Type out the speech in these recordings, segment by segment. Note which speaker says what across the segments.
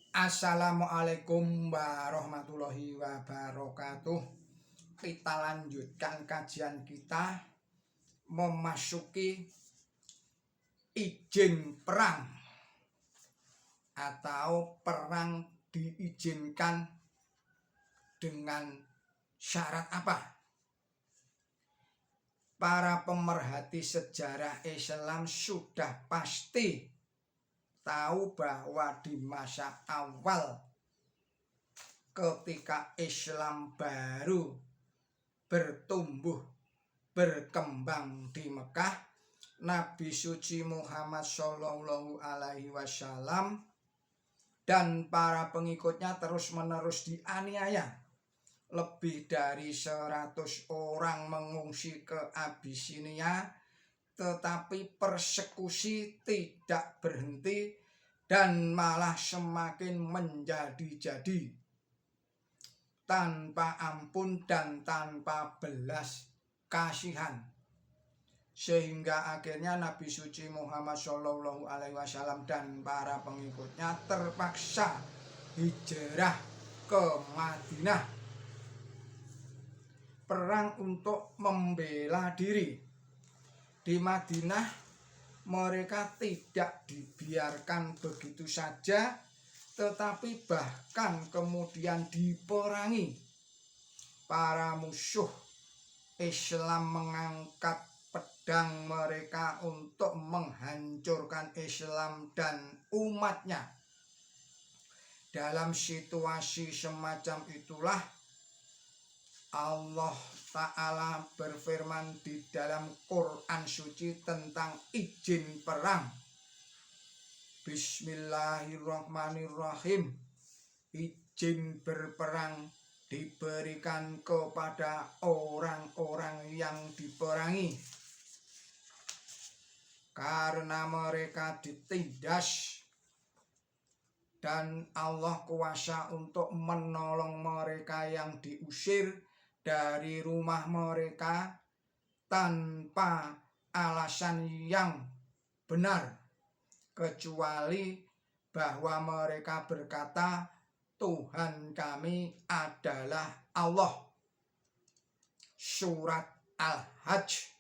Speaker 1: Assalamualaikum warahmatullahi wabarakatuh. Kita lanjutkan kajian kita memasuki izin perang atau perang diizinkan dengan syarat apa? Para pemerhati sejarah Islam sudah pasti tahu bahwa di masa awal ketika Islam baru bertumbuh berkembang di Mekah, Nabi suci Muhammad Shallallahu Alaihi Wasallam dan para pengikutnya terus-menerus dianiaya. Lebih dari 100 orang mengungsi ke Abisinia, tetapi persekusi tidak berhenti dan malah semakin menjadi-jadi, tanpa ampun dan tanpa belas kasihan, sehingga akhirnya Nabi suci Muhammad Shallallahu Alaihi Wasallam dan para pengikutnya terpaksa hijrah ke Madinah, perang untuk membela diri. Di Madinah mereka tidak dibiarkan begitu saja, tetapi bahkan kemudian diperangi. Para musuh Islam mengangkat pedang mereka untuk menghancurkan Islam dan umatnya. Dalam situasi semacam itulah Allah Ta'ala berfirman di dalam Quran suci tentang izin perang. Bismillahirrahmanirrahim. Izin berperang diberikan kepada orang-orang yang diperangi karena mereka ditindas, dan Allah kuasa untuk menolong mereka yang diusir dari rumah mereka tanpa alasan yang benar, kecuali bahwa mereka berkata, Tuhan kami adalah Allah. Surat Al-Hajj,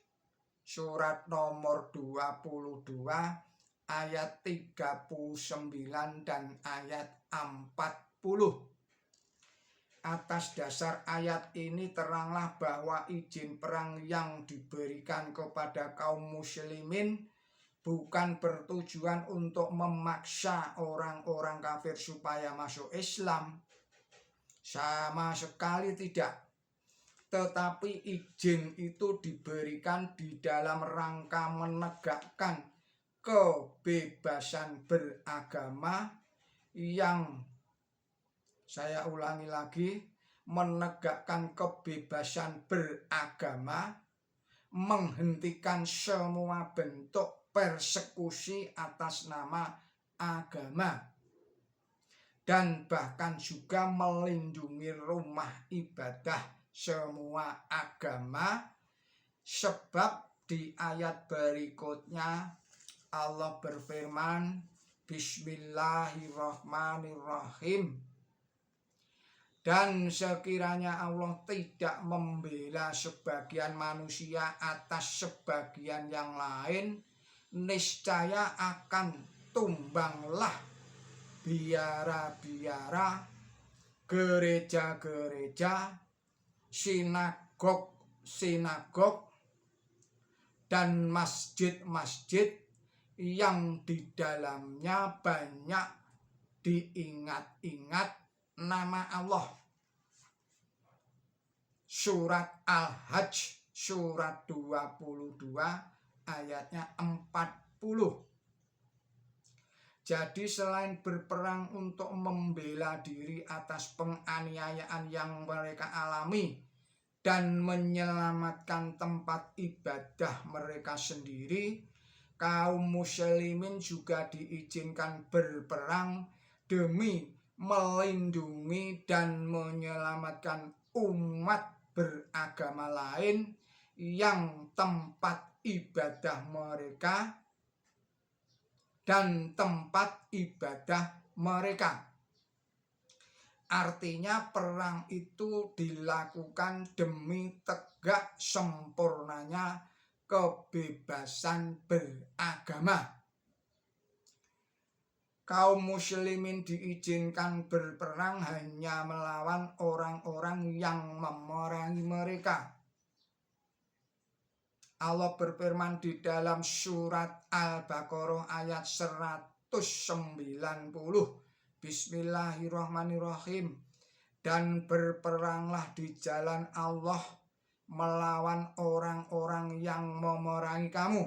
Speaker 1: surat nomor 22, ayat 39 dan ayat 40. Atas dasar ayat ini teranglah bahwa izin perang yang diberikan kepada kaum muslimin bukan bertujuan untuk memaksa orang-orang kafir supaya masuk Islam. Sama sekali tidak. Tetapi izin itu diberikan di dalam rangka menegakkan kebebasan beragama yang, saya ulangi lagi, menegakkan kebebasan beragama, menghentikan semua bentuk persekusi atas nama agama, dan bahkan juga melindungi rumah ibadah semua agama. Sebab di ayat berikutnya Allah berfirman, Bismillahirrahmanirrahim, dan sekiranya Allah tidak membela sebagian manusia atas sebagian yang lain, niscaya akan tumbanglah biara-biara, gereja-gereja, sinagog-sinagog, dan masjid-masjid yang di dalamnya banyak diingat-ingat nama Allah. Surat Al-Hajj, surat 22, ayatnya 40. Jadi selain berperang untuk membela diri atas penganiayaan yang mereka alami dan menyelamatkan tempat ibadah mereka sendiri, kaum muslimin juga diizinkan berperang demi melindungi dan menyelamatkan umat beragama lain yang tempat ibadah mereka dan tempat ibadah mereka. Artinya perang itu dilakukan demi tegak sempurnanya kebebasan beragama. Kaum muslimin diizinkan berperang hanya melawan orang-orang yang memerangi mereka. Allah berfirman di dalam surat Al-Baqarah ayat 190. Bismillahirrahmanirrahim. Dan berperanglah di jalan Allah melawan orang-orang yang memerangi kamu.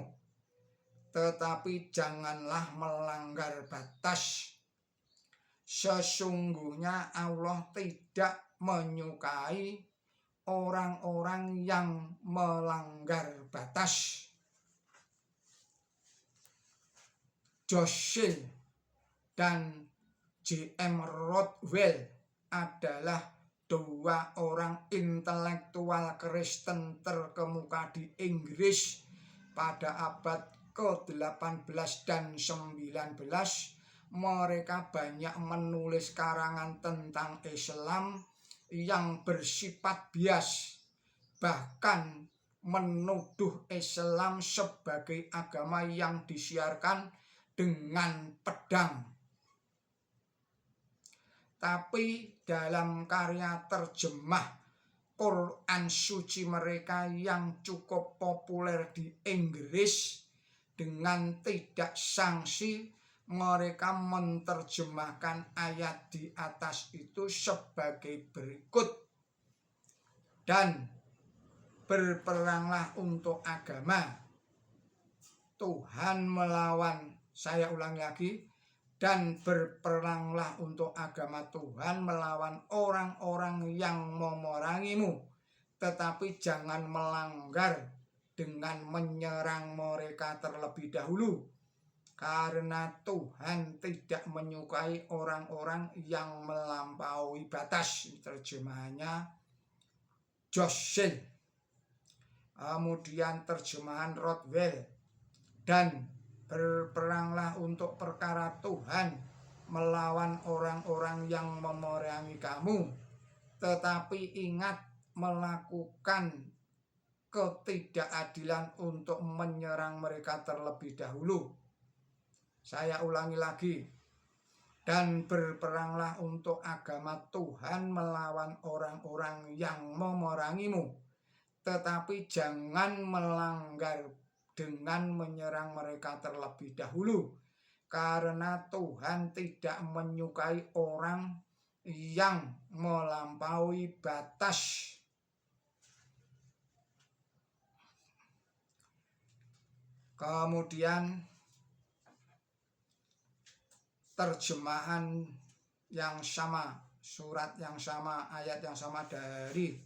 Speaker 1: Tetapi janganlah melanggar batas. Sesungguhnya Allah tidak menyukai orang-orang yang melanggar batas. Joshua dan J.M. Rothwell adalah dua orang intelektual Kristen terkemuka di Inggris pada abad ke-18 dan 19. Mereka banyak menulis karangan tentang Islam yang bersifat bias, bahkan menuduh Islam sebagai agama yang disiarkan dengan pedang. Tapi dalam karya terjemah Quran suci mereka yang cukup populer di Inggris, dengan tidak sanksi mereka menerjemahkan ayat di atas itu sebagai berikut. Dan berperanglah untuk agama Tuhan melawan, saya ulangi lagi, dan berperanglah untuk agama Tuhan melawan orang-orang yang memerangimu, tetapi jangan melanggar dengan menyerang mereka terlebih dahulu, karena Tuhan tidak menyukai orang-orang yang melampaui batas. Terjemahannya Joshua. Kemudian terjemahan Rothwell. Dan berperanglah untuk perkara Tuhan melawan orang-orang yang memerangi kamu, tetapi ingat melakukan ketidakadilan untuk menyerang mereka terlebih dahulu. Saya ulangi lagi. Dan berperanglah untuk agama Tuhan melawan orang-orang yang memerangimu, tetapi jangan melanggar dengan menyerang mereka terlebih dahulu, karena Tuhan tidak menyukai orang yang melampaui batas. Kemudian terjemahan yang sama, surat yang sama, ayat yang sama dari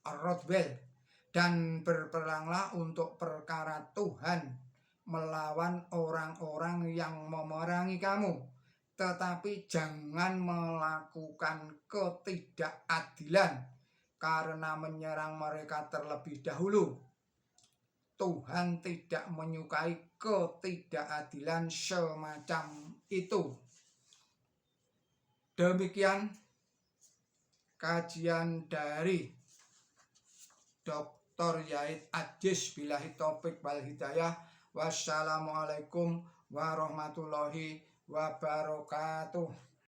Speaker 1: Rothwell. Dan berperanglah untuk perkara Tuhan melawan orang-orang yang memerangi kamu, tetapi jangan melakukan ketidakadilan karena menyerang mereka terlebih dahulu. Tuhan tidak menyukai ketidakadilan semacam itu. Demikian kajian dari Dr. Yahid Adjis. Billahi taufik wal hidayah. Wassalamualaikum warahmatullahi wabarakatuh.